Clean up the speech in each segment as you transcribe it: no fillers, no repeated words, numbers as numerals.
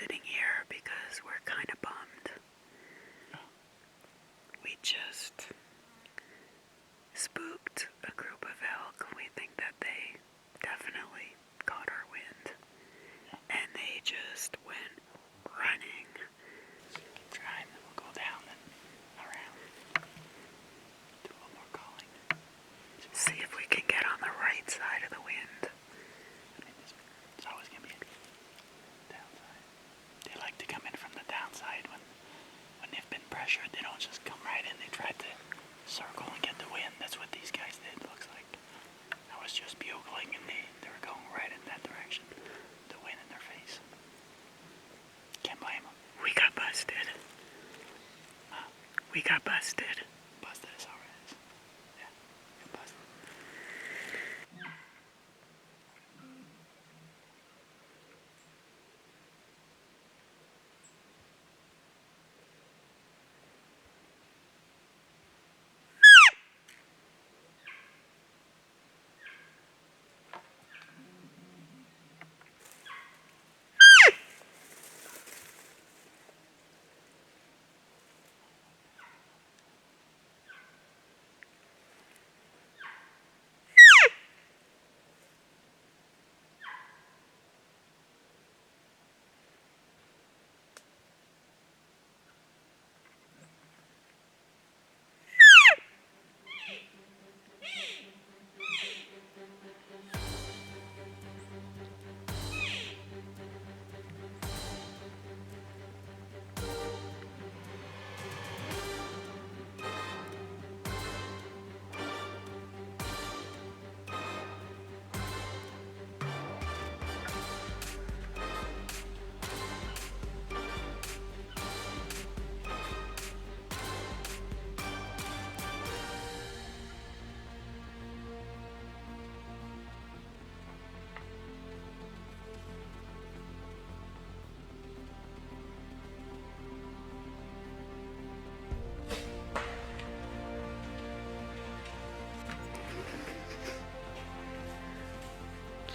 sitting here because we're kind of bummed. We just spooked a group of elk. We think that they definitely caught our wind. And they just went running. Keep trying, then we'll go down and around. Do a little more calling. See if we can get on the right side of the wind. It's always going to be a downside. They like to come in from the downside when they've been pressured. They don't just come right in. They try to circle and get the wind. That's what these guys did, looks like. I was just bugling and they were going right in that direction. The wind in their face. Can't blame them. We got busted. We got busted. Busted is alright. Yeah, you're busted.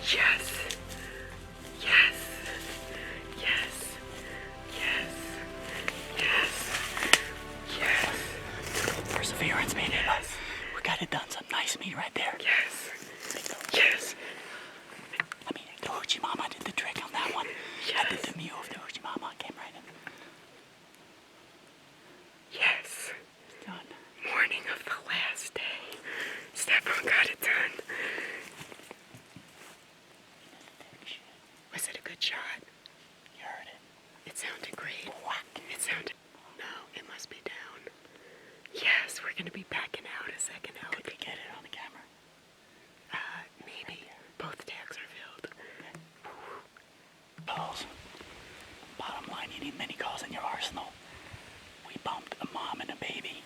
Yes. Yes. Yes. Yes. Yes. Yes. Perseverance made it. We got it done. Some nice meat right there. Yes. Yes. I mean, the Hoochie Mama did the trick on that one. Yes. I did the mew of the Hoochie Mama. Came right in. Yes. It's done. Morning of the last day. Stephane got it done. Was it a good shot? You heard it. It sounded great. Whack. It sounded... No, it must be down. Yes, we're going to be backing out a second out. Could we get it on the camera? Maybe. Both tags are filled. Calls. Bottom line, you need many calls in your arsenal. We bumped a mom and a baby.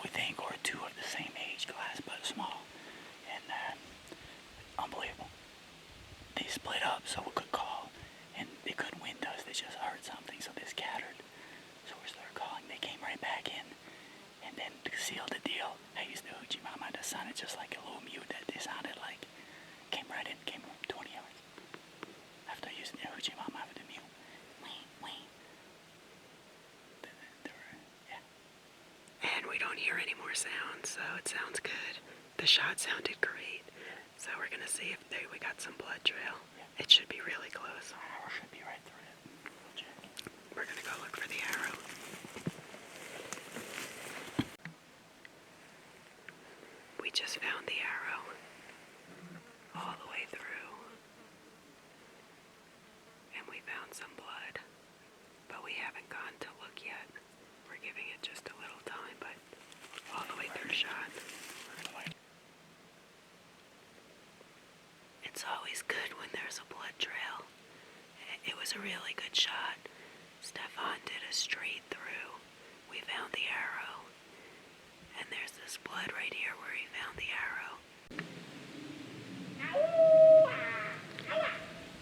We think, or two of the same age class, but small. And, unbelievable. They split up so we could call, and they couldn't wind us. They just heard something, so they scattered. So we started calling. They came right back in, and then to seal the deal, I used the Hoochie Mama that sounded just like a little mute that they sounded like. Came right in, came 20 hours. After using the Hoochie Mama with the mute. Yeah. And we don't hear any more sounds, so it sounds good. The shot sounded great. So we're going to see if we got some blood trail. Yeah. It should be really close. Our arrow should be right through it. We'll check. We're going to go look for the arrow. We just found the arrow. All the way through. And we found some blood. But we haven't gone to look yet. We're giving it just a little time, but all the way through shot. It's always good when there's a blood trail. It was a really good shot. Stephane did a straight through. We found the arrow. And there's this blood right here where he found the arrow.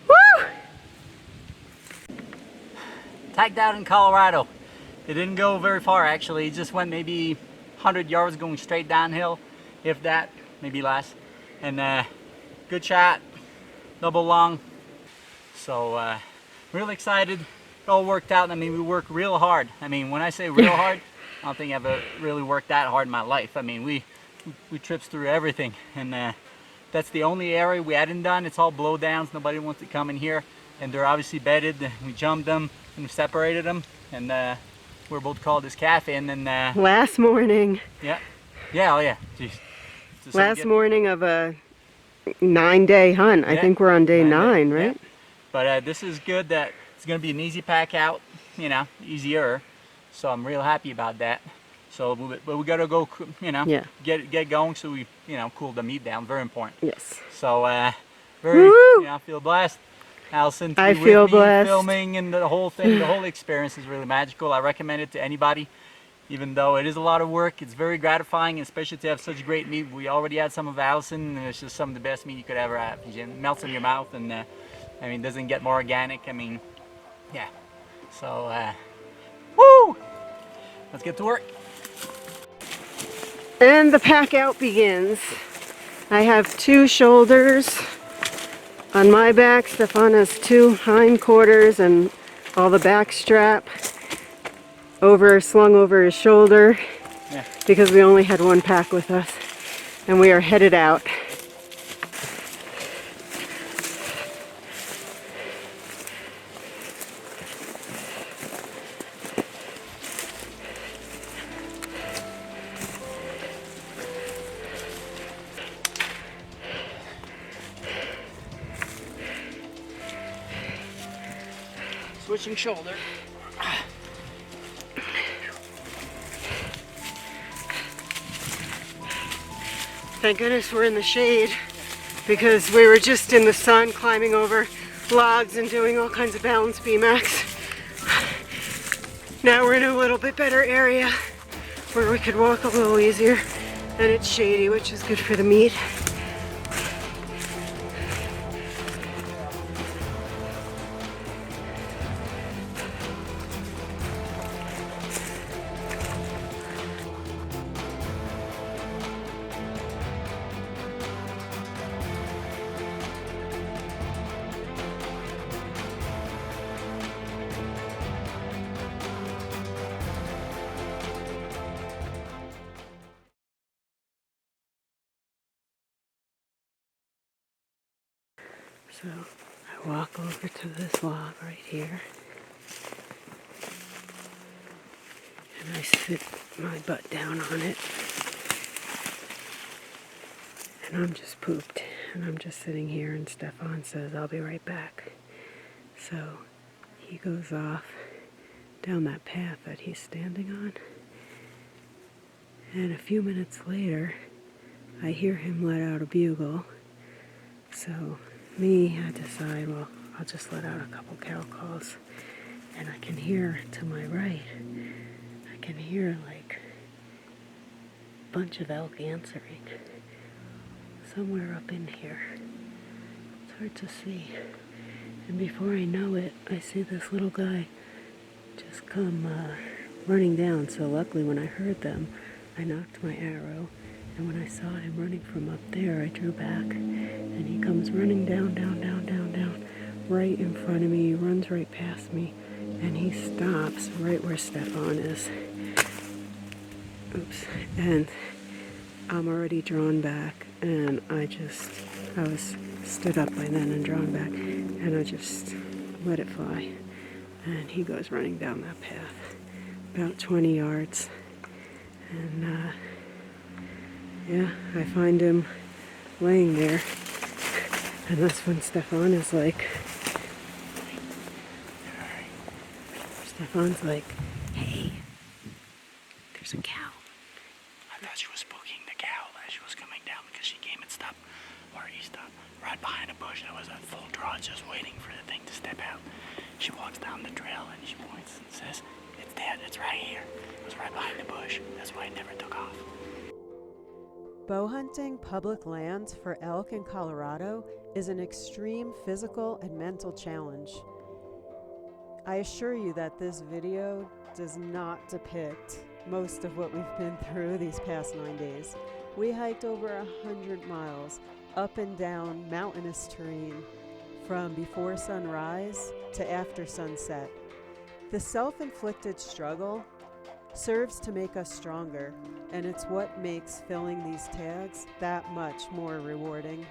Woo! Tagged out in Colorado. It didn't go very far actually. It just went maybe 100 yards going straight downhill. If that, maybe less. And good shot, double lung. So Real excited. It all worked out. I mean, we worked real hard. I mean, when I say real hard, I don't think I've ever really worked that hard in my life. I mean, we trips through everything, and that's the only area we hadn't done. It's all blowdowns. Nobody wants to come in here, and they're obviously bedded. We jumped them and we separated them, and we're both called this cafe. And then last morning. Yeah, oh yeah. Jeez. So last morning of a 9-day hunt. I think we're on day 9, right? Yeah. But this is good. That it's gonna be an easy pack out. You know, easier. So I'm real happy about that. So, but we gotta go, you know, get going so we, you know, cool the meat down. Very important. Yes. So, you know, I feel blessed. Alison, to be with me, filming and the whole thing, the whole experience is really magical. I recommend it to anybody, even though it is a lot of work. It's very gratifying, especially to have such great meat. We already had some of Alison, and it's just some of the best meat you could ever have. It melts in your mouth, and I mean, doesn't get more organic. I mean, yeah. So, woo! Let's get to work. And the pack out begins. I have 2 shoulders on my back. Stephane has 2 hindquarters and all the back strap slung over his shoulder because we only had 1 pack with us, and we are headed out. Switching shoulder. Thank goodness we're in the shade, because we were just in the sun climbing over logs and doing all kinds of balance beam acts. Now we're in a little bit better area where we could walk a little easier, and it's shady, which is good for the meat. So I walk over to this log right here, and I sit my butt down on it, and I'm just pooped, and I'm just sitting here, and Stephane says, "I'll be right back." So he goes off down that path that he's standing on, and a few minutes later I hear him let out a bugle. So I decide, well, I'll just let out a couple cow calls, and I can hear to my right, I can hear like a bunch of elk answering somewhere up in here. It's hard to see, and before I know it, I see this little guy just come running down. So luckily when I heard them, I knocked my arrow, and when I saw him running from up there, I drew back, and he comes running down, right in front of me. He runs right past me, and he stops right where Stephane is. Oops. And I'm already drawn back, and I was stood up by then and drawn back, and I just let it fly. And he goes running down that path, about 20 yards, and yeah, I find him laying there, and that's when Stephane is like, "Hey, there's a cow." I thought she was spooking the cow as she was coming down, because she came and stopped, or he stopped, right behind a bush that was at full draw, just waiting for the thing to step out. She walks down the trail and she points and says, "It's dead, it's right here." It was right behind the bush. That's why it never took off. Bow hunting public lands for elk in Colorado is an extreme physical and mental challenge. I assure you that this video does not depict most of what we've been through these past 9 days. We hiked over 100 miles up and down mountainous terrain, from before sunrise to after sunset. The self-inflicted struggle serves to make us stronger, and it's what makes filling these tags that much more rewarding.